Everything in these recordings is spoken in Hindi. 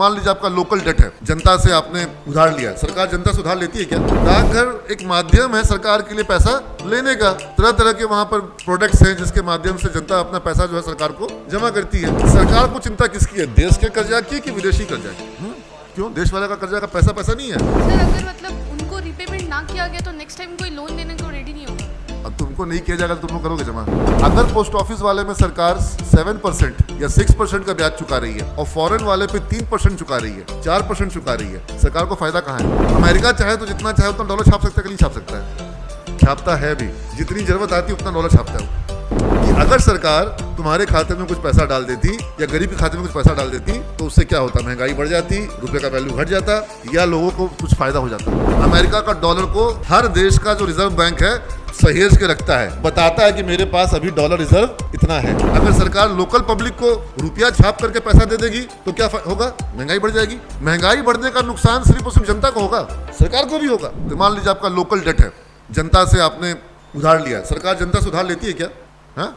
मान लीजिए आपका लोकल डेट है, जनता से आपने उधार लिया। सरकार जनता से उधार लेती है क्या? डाकघर एक माध्यम है सरकार के लिए पैसा लेने का। तरह तरह के वहाँ पर प्रोडक्ट्स हैं जिसके माध्यम से जनता अपना पैसा जो है सरकार को जमा करती है। सरकार को चिंता किसकी है? देश के कर्जा की कि विदेशी कर्जा की? क्यों? देश वाले का कर्जा का पैसा नहीं है। सर अगर मतलब उनको रिपेमेंट ना किया गया तो नेक्स्ट टाइम कोई लोन देने को रेडी नहीं होगा। अब तुमको नहीं किया जाएगा तो तुम लोग करोगे जमा? अगर पोस्ट ऑफिस वाले में सरकार 7% या 6% का ब्याज चुका रही है और फॉरेन वाले पे 3% चुका रही है, 4% चुका रही है, सरकार को फायदा कहाँ है? अमेरिका चाहे तो जितना चाहे उतना डॉलर छाप सकता है कि नहीं छाप सकता है? छापता है भी, जितनी जरूरत आती है उतना डॉलर छापता है। कि अगर सरकार तुम्हारे खाते में कुछ पैसा डाल देती या गरीब के खाते में कुछ पैसा डाल देती तो उससे क्या होता? महंगाई बढ़ जाती, रुपए का वैल्यू घट जाता या लोगों को कुछ फायदा हो जाता। अमेरिका का डॉलर को हर देश का जो रिजर्व बैंक है सहेज के रखता है, बताता है कि मेरे पास अभी डॉलर रिजर्व इतना है। अगर सरकार लोकल पब्लिक को रुपया छाप करके पैसा दे देगी तो क्या होगा? महंगाई बढ़ जाएगी। महंगाई बढ़ने का नुकसान सिर्फ और सिर्फ जनता को होगा, सरकार को भी होगा। तो मान लीजिए आपका लोकल डेट है, जनता से आपने उधार लिया। सरकार जनता से उधार लेती है क्या? हाँ,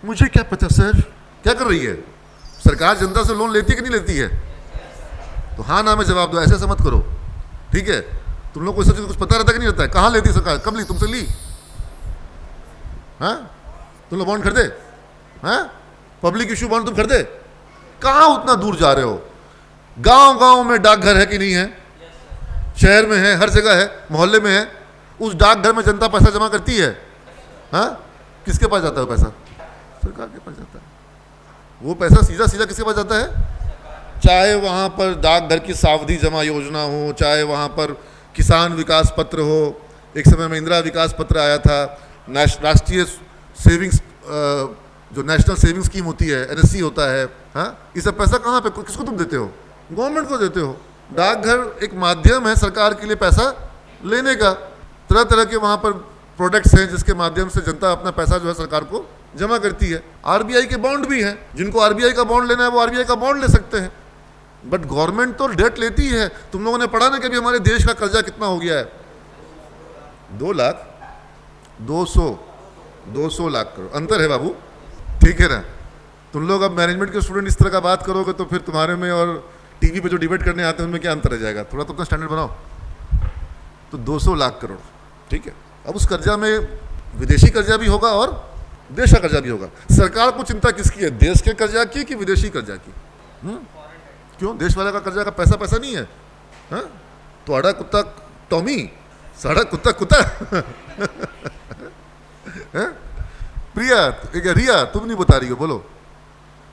मुझे क्या पता सर, क्या कर रही है सरकार? जनता से लोन लेती है कि नहीं लेती है? तो हाँ ना में जवाब दो, ऐसे ऐसे मत करो, ठीक है? तुम लोग को इस चीज कुछ पता रहता कि नहीं रहता है? कहाँ लेती सरकार? कब ली? तुमसे ली? हाँ, तुम लोग बॉन्ड खरीदे? हाँ, पब्लिक इशू बॉन्ड तुम खरीदे? कहाँ उतना दूर जा रहे हो? गांव गांव में डाकघर है कि नहीं है? शहर में है, हर जगह है, मोहल्ले में है। उस डाकघर में जनता पैसा जमा करती है। हाँ, किसके पास जाता है पैसा? सरकार के पास जाता है। वो पैसा सीधा सीधा किसके पास जाता है? चाहे वहाँ पर डाकघर की सावधि जमा योजना हो, चाहे वहाँ पर किसान विकास पत्र हो, एक समय में इंदिरा विकास पत्र आया था, राष्ट्रीय सेविंग्स जो नेशनल सेविंग स्कीम होती है, NSC होता है। हाँ, ये सब पैसा कहाँ पे किसको तुम देते हो? गवर्नमेंट को देते हो। डाकघर एक माध्यम है सरकार के लिए पैसा लेने का। तरह तरह के वहाँ पर प्रोडक्ट्स हैं जिसके माध्यम से जनता अपना पैसा जो है सरकार को जमा करती है। RBI के बॉन्ड भी हैं, जिनको RBI का बॉन्ड लेना है वो RBI का बॉन्ड ले सकते हैं। बट गवर्नमेंट तो डेट लेती है। तुम लोगों ने पढ़ा ना कि अभी हमारे देश का कर्जा कितना हो गया है? 2 लाख करोड़ अंतर है बाबू, ठीक है ना? तुम लोग अब मैनेजमेंट के स्टूडेंट इस तरह का बात करोगे तो फिर तुम्हारे में और टीवी पे जो डिबेट करने आते हैं उनमें क्या अंतर रह जाएगा? थोड़ा तो अपना स्टैंडर्ड बनाओ। तो 200 लाख करोड़, ठीक है? अब उस कर्जा में विदेशी कर्जा भी होगा और देश का कर्जा भी होगा। सरकार को चिंता किसकी है? देश के कर्जा की कि विदेशी कर्जा की? क्यों? देश वाले का कर्जा का पैसा नहीं है। हाँ, तो अड़ा कुत्ता टॉमी, साड़ा कुत्ता कुत्ता। प्रिया, रिया, तुम नहीं बता रही हो, बोलो।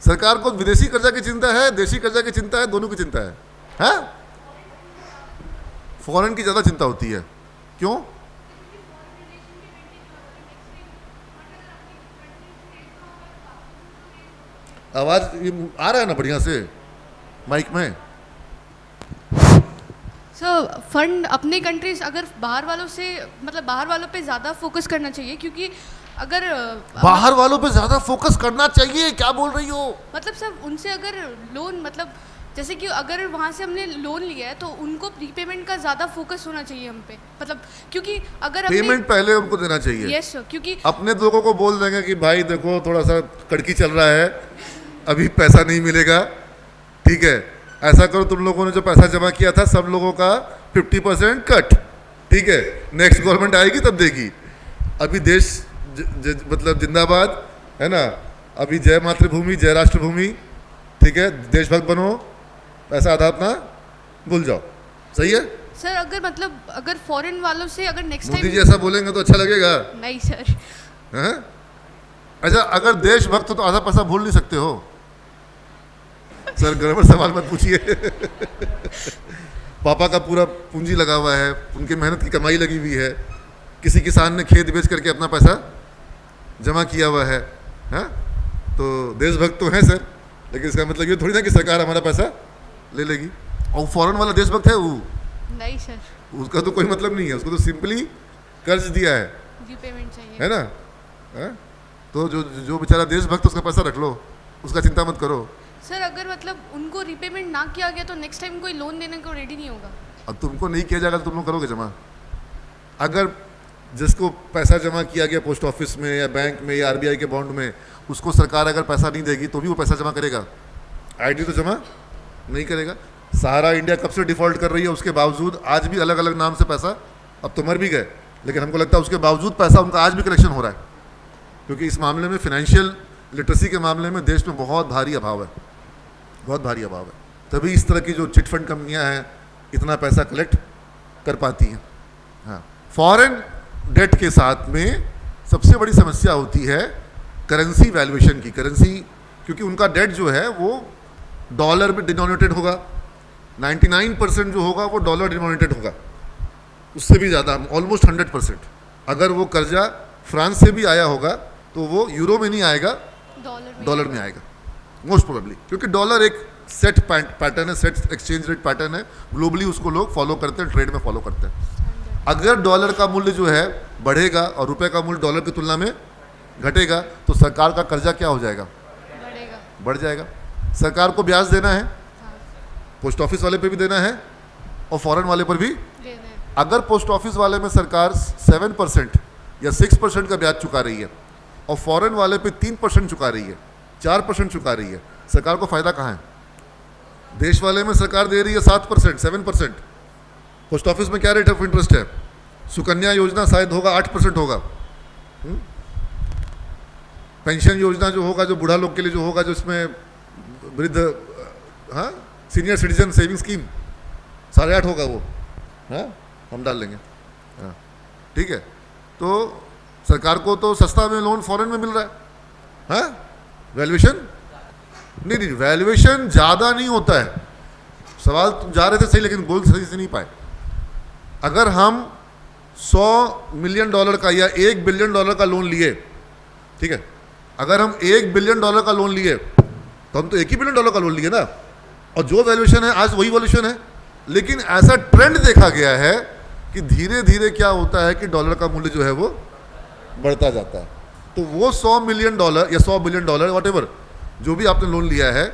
सरकार को विदेशी कर्जा की चिंता है, देशी कर्जा की चिंता है, दोनों की चिंता है। हाँ, फॉरेन की ज्यादा चिंता होती है। क्यों? आवाज आ रहा है ना बढ़िया से माइक में? सर फंड अपने कंट्रीज अगर बाहर वालों से मतलब बाहर वालों पे ज़्यादा फोकस करना चाहिए, क्योंकि अगर बाहर वालों पे ज़्यादा फोकस करना चाहिए? क्या बोल रही हो? मतलब सर उनसे अगर लोन मतलब जैसे कि अगर वहाँ से हमने लोन लिया है तो उनको रीपेमेंट का ज़्यादा फोकस होना चाहिए हम पे, मतलब क्योंकि अगर पेमेंट पहले उनको देना चाहिए। यस सर, क्योंकि अपने लोगों को बोल देंगे कि भाई देखो थोड़ा सा कड़की चल रहा है, अभी पैसा नहीं मिलेगा, ठीक है? ऐसा करो, तुम लोगों ने जो पैसा जमा किया था सब लोगों का 50% कट, ठीक है? नेक्स्ट गवर्नमेंट आएगी तब देगी। अभी देश मतलब जिंदाबाद है ना? अभी जय मातृभूमि, जय राष्ट्रभूमि, ठीक है? देशभक्त बनो, पैसा आधा अपना भूल जाओ, सही है? सर अगर मतलब अगर फॉरेन वालों से अगर नेक्स्ट मोदी टाइम जी ऐसा बोलेंगे तो अच्छा लगेगा? नहीं सर। हाँ? अच्छा, अगर देशभक्त हो तो आधा पैसा भूल नहीं सकते हो? सर गड़बड़ सवाल मत पूछिए। पापा का पूरा पूंजी लगा हुआ है, उनकी मेहनत की कमाई लगी हुई है, किसी किसान ने खेत बेच करके अपना पैसा जमा किया हुआ है। हाँ, तो देशभक्त तो है सर, लेकिन इसका मतलब ये थोड़ी ना कि सरकार हमारा पैसा ले लेगी। और फॉरेन वाला देशभक्त है वो? नहीं सर, उसका तो कोई मतलब नहीं है, उसको तो सिंपली कर्ज दिया है, रीपेमेंट चाहिए, है ना? हाँ? तो जो बेचारा देशभक्त उसका पैसा रख लो, उसका चिंता मत करो। सर अगर मतलब उनको रीपेमेंट ना किया गया तो नेक्स्ट टाइम कोई लोन देने को रेडी नहीं होगा। अब तुमको नहीं किया जाएगा तो तुम लोग करोगे जमा? अगर जिसको पैसा जमा किया गया पोस्ट ऑफिस में या बैंक में या RBI के बॉन्ड में, उसको सरकार अगर पैसा नहीं देगी तो भी वो पैसा जमा करेगा। आईडी तो जमा नहीं करेगा। सहारा इंडिया कब से डिफॉल्ट कर रही है, उसके बावजूद आज भी अलग अलग नाम से पैसा, अब तो मर भी गए, लेकिन हमको लगता है उसके बावजूद पैसा उनका आज भी कलेक्शन हो रहा है, क्योंकि इस मामले में फाइनेंशियल लिटरेसी के मामले में देश में बहुत भारी अभाव है, बहुत भारी अभाव है। तभी इस तरह की जो चिट फंड कंपनियां हैं इतना पैसा कलेक्ट कर पाती हैं। हाँ, फॉरेन डेट के साथ में सबसे बड़ी समस्या होती है करेंसी वैल्यूएशन की। करेंसी, क्योंकि उनका डेट जो है वो डॉलर में डिनोमिनेटेड होगा, 99% जो होगा वो डॉलर डिनोमिनेटेड होगा, उससे भी ज़्यादा, ऑलमोस्ट 100%। अगर वो कर्जा फ्रांस से भी आया होगा तो वो यूरो में नहीं आएगा, डॉलर में आएगा मोस्ट प्रोबेबली, क्योंकि डॉलर एक सेट पैटर्न है, सेट एक्सचेंज रेट पैटर्न है, ग्लोबली उसको लोग फॉलो करते हैं, ट्रेड में फॉलो करते हैं। अगर डॉलर का मूल्य जो है बढ़ेगा और रुपए का मूल्य डॉलर की तुलना में घटेगा तो सरकार का कर्जा क्या हो जाएगा, बढ़ जाएगा। सरकार को ब्याज देना है, पोस्ट ऑफिस वाले पे भी देना है और फॉरेन वाले पर भी। अगर पोस्ट ऑफिस वाले में सरकार 7% या 6% का ब्याज चुका रही है और फॉरेन वाले पे 3% चुका रही है, 4% चुका रही है, सरकार को फायदा कहाँ है? देश वाले में सरकार दे रही है 7%, 7%। पोस्ट ऑफिस में क्या रेट ऑफ इंटरेस्ट है? सुकन्या योजना शायद होगा 8% होगा। पेंशन योजना जो होगा, जो बूढ़ा लोग के लिए जो होगा, जो इसमें वृद्ध, हाँ, सीनियर सिटीजन सेविंग स्कीम 8.5 होगा वो, हाँ, हम डाल लेंगे, हाँ, ठीक है। तो सरकार को तो सस्ता में लोन फॉरेन में मिल रहा है, हाँ, वैल्यूएशन नहीं, वैल्यूएशन ज़्यादा नहीं होता है। सवाल तुम जा रहे थे सही, लेकिन बोल सही से नहीं पाए। अगर हम $100 मिलियन का या $1 बिलियन का लोन लिए, ठीक है, अगर हम $1 बिलियन का लोन लिए तो हम तो $1 ही बिलियन का लोन लिए ना, और जो वैल्यूएशन है आज वही वैल्यूएशन है। लेकिन ऐसा ट्रेंड देखा गया है कि धीरे धीरे क्या होता है कि डॉलर का मूल्य जो है वो बढ़ता जाता है। तो वो $100 मिलियन या $100 बिलियन वॉटेवर जो भी आपने लोन लिया है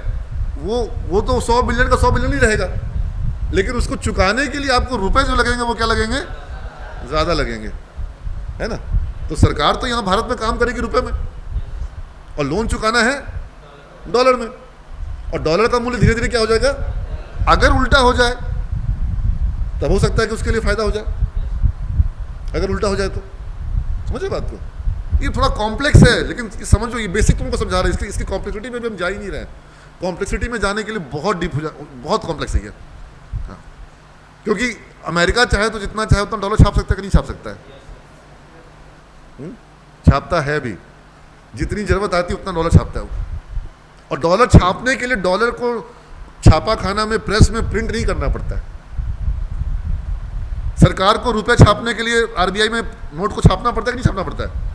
वो तो 100 बिलियन का 100 बिलियन ही रहेगा, लेकिन उसको चुकाने के लिए आपको रुपए जो लगेंगे वो क्या लगेंगे, ज़्यादा लगेंगे, है ना। तो सरकार तो यहाँ भारत में काम करेगी रुपए में और लोन चुकाना है डॉलर में, और डॉलर का मूल्य धीरे धीरे क्या हो जाएगा, अगर उल्टा हो जाए तब हो सकता है कि उसके लिए फ़ायदा हो जाए, अगर उल्टा हो जाए तो। समझे बात को? ये थोड़ा कॉम्प्लेक्स है, लेकिन समझो, ये बेसिक तुमको समझा रहे हैं, इसकी कॉम्प्लेक्सिटी में भी हम जा ही नहीं रहे हैं। कॉम्प्लेक्सिटी में जाने के लिए बहुत डीप हो बहुत कॉम्प्लेक्स है ये, हाँ। क्योंकि अमेरिका चाहे तो जितना चाहे उतना डॉलर छाप सकता है कि नहीं छाप सकता है? छापता है भी, जितनी जरूरत आती है उतना डॉलर छापता है वो। और डॉलर छापने के लिए डॉलर को छापा खाना में, प्रेस में प्रिंट नहीं करना पड़ता है। सरकार को रुपए छापने के लिए आरबीआई में नोट को छापना पड़ता है कि नहीं छापना पड़ता है?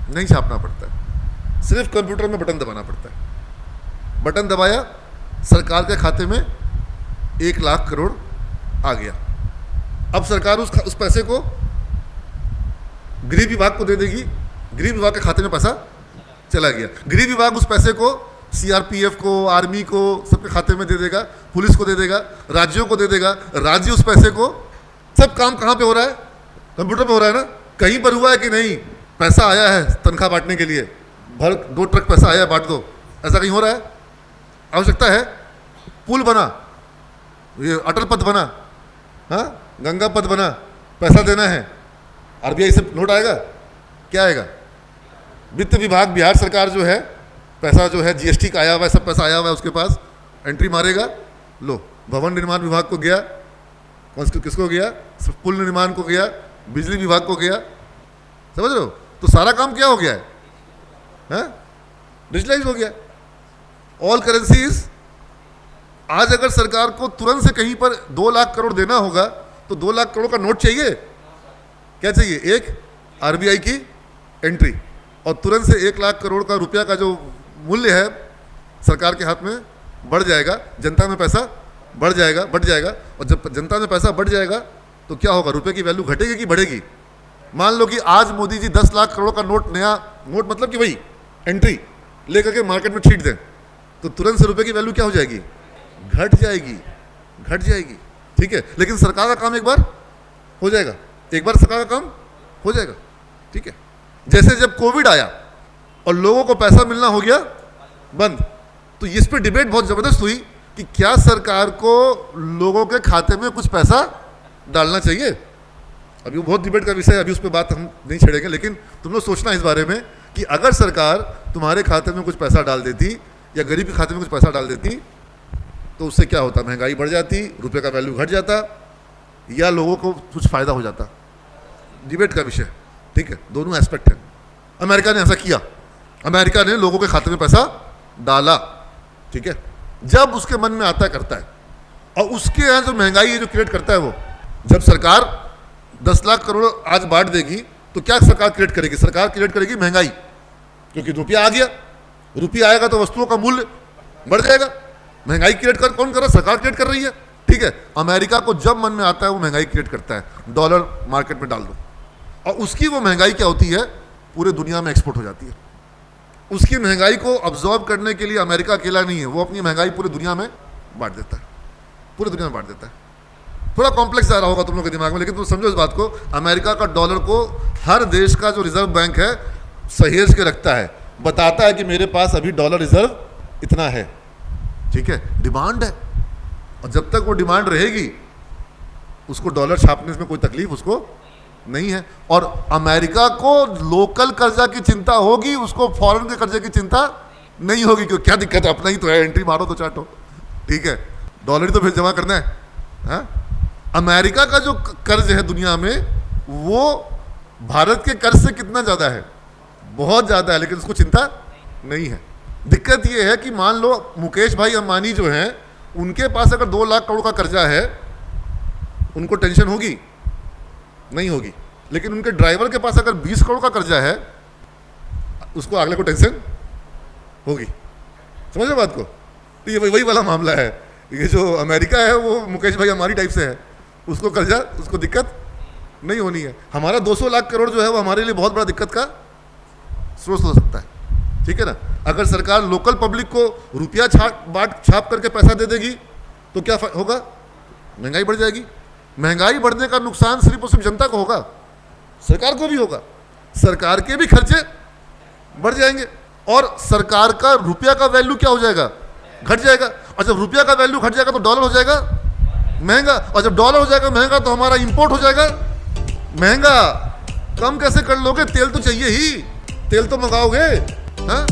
नहीं छापना पड़ता है, सिर्फ कंप्यूटर में बटन दबाना पड़ता है। बटन दबाया, सरकार के खाते में 1 लाख करोड़ आ गया। अब सरकार उस पैसे को गृह विभाग को दे देगी, गृह विभाग के खाते में पैसा चला गया। गृह विभाग उस पैसे को सीआरपीएफ को, आर्मी को, सबके खाते में दे देगा, पुलिस को दे देगा, राज्यों को दे देगा। राज्य उस पैसे को, सब काम कहाँ पे हो रहा है? कंप्यूटर पे हो रहा है ना। कहीं पर हुआ है कि नहीं पैसा आया है तनख्वाह बांटने के लिए, 2 ट्रक पैसा आया, बांट दो, ऐसा कहीं हो रहा है? आवश्यकता है? पुल बना, ये अटल पथ बना, हाँ, गंगा पथ बना, पैसा देना है, आरबीआई से नोट आएगा? क्या आएगा? वित्त विभाग, बिहार सरकार जो है, पैसा जो है जीएसटी का आया हुआ है, सब पैसा आया हुआ है उसके पास, एंट्री मारेगा, लो, भवन निर्माण विभाग को गया, किसको गया? पुल निर्माण को गया, बिजली विभाग को गया। समझ रहे हो? तो सारा काम क्या हो गया है? डिजिटलाइज हो गया। ऑल करेंसीज, आज अगर सरकार को तुरंत से कहीं पर 2 लाख करोड़ देना होगा तो 2 लाख करोड़ का नोट चाहिए। क्या चाहिए? एक आरबीआई की एंट्री, और तुरंत से 1 लाख करोड़ का रुपया का जो मूल्य है सरकार के हाथ में बढ़ जाएगा, जनता में पैसा बढ़ जाएगा, बढ़ जाएगा। और जब जनता में पैसा बढ़ जाएगा तो क्या होगा? रुपए की वैल्यू घटेगी कि बढ़ेगी? मान लो कि आज मोदी जी 10 लाख करोड़ का नोट, नया नोट मतलब कि वही एंट्री लेकर के मार्केट में छीट दें, तो तुरंत से रुपए की वैल्यू क्या हो जाएगी? घट जाएगी, घट जाएगी। ठीक है, लेकिन सरकार का काम एक बार हो जाएगा, एक बार सरकार का काम हो जाएगा। ठीक है, जैसे जब कोविड आया और लोगों को पैसा मिलना हो गया बंद। तो इस पे डिबेट बहुत जबरदस्त हुई कि क्या सरकार को लोगों के खाते में कुछ पैसा डालना चाहिए। अभी वो बहुत डिबेट का विषय है, अभी उस पर बात हम नहीं छेड़ेंगे, लेकिन तुम लोग सोचना इस बारे में कि अगर सरकार तुम्हारे खाते में कुछ पैसा डाल देती या गरीब के खाते में कुछ पैसा डाल देती तो उससे क्या होता, महंगाई बढ़ जाती, रुपये का वैल्यू घट जाता, या लोगों को कुछ फ़ायदा हो जाता। डिबेट का विषय, ठीक है, दोनों एस्पेक्ट हैं। अमेरिका ने ऐसा किया, अमेरिका ने लोगों के खाते में पैसा डाला, ठीक है, जब उसके मन में आता है करता है। और उसके यहाँ जो महंगाई है जो क्रिएट करता है वो, जब सरकार 10 लाख करोड़ आज बांट देगी तो क्या सरकार क्रिएट करेगी, सरकार क्रिएट करेगी महंगाई, क्योंकि रुपया आ गया, रुपया आएगा तो वस्तुओं का मूल्य बढ़ जाएगा। महंगाई क्रिएट कौन कर रहा है, सरकार क्रिएट कर रही है, ठीक है। अमेरिका को जब मन में आता है वो महंगाई क्रिएट करता है, डॉलर मार्केट में डाल दो, और उसकी वो महंगाई क्या होती है, पूरे दुनिया में एक्सपोर्ट हो जाती है। उसकी महंगाई को अब्जॉर्ब करने के लिए अमेरिका अकेला नहीं है, वो अपनी महंगाई पूरी दुनिया में बांट देता है, पूरी दुनिया में बांट देता है। थोड़ा कॉम्प्लेक्स आ रहा होगा तुम लोग के दिमाग में, लेकिन तुम समझो इस बात को, अमेरिका का डॉलर को हर देश का जो रिजर्व बैंक है सहेज के रखता है, बताता है कि मेरे पास अभी डॉलर रिजर्व इतना है, ठीक है, डिमांड है। और जब तक वो डिमांड रहेगी उसको डॉलर छापने में कोई तकलीफ उसको नहीं है। और अमेरिका को लोकल कर्जा की चिंता होगी, उसको फॉरेन के कर्जे की चिंता नहीं होगी, क्योंकि क्या दिक्कत है, अपना ही तो है, एंट्री मारो तो चाटो, ठीक है, डॉलर ही तो फिर जमा करना है, हाँ? अमेरिका का जो कर्ज है दुनिया में वो भारत के कर्ज से कितना ज़्यादा है, बहुत ज़्यादा है, लेकिन उसको चिंता नहीं है। दिक्कत ये है कि मान लो मुकेश भाई अंबानी जो हैं उनके पास अगर 2 लाख करोड़ का कर्जा है, उनको टेंशन होगी नहीं होगी, लेकिन उनके ड्राइवर के पास अगर 20 करोड़ का कर्जा है उसको अगले को टेंशन होगी। समझ रहे बात को? तो ये वही वाला मामला है, ये जो अमेरिका है वो मुकेश भाई हमारी टाइप से है, उसको कर्जा, उसको दिक्कत नहीं होनी है। हमारा 200 लाख करोड़ जो है वो हमारे लिए बहुत बड़ा दिक्कत का स्रोत हो सकता है, ठीक है ना। अगर सरकार लोकल पब्लिक को रुपया छाप करके पैसा दे देगी तो क्या होगा, महंगाई बढ़ जाएगी। महंगाई बढ़ने का नुकसान सिर्फ और सिर्फ जनता को होगा, सरकार को भी होगा, सरकार के भी खर्चे बढ़ जाएंगे, और सरकार का रुपया का वैल्यू क्या हो जाएगा, घट जाएगा। और जब रुपया का वैल्यू घट जाएगा तो डॉलर हो जाएगा महंगा, और जब डॉलर हो जाएगा महंगा तो हमारा इंपोर्ट हो जाएगा महंगा। कम कैसे कर लोगे, तेल तो चाहिए ही, तेल तो मंगाओगे, हाँ?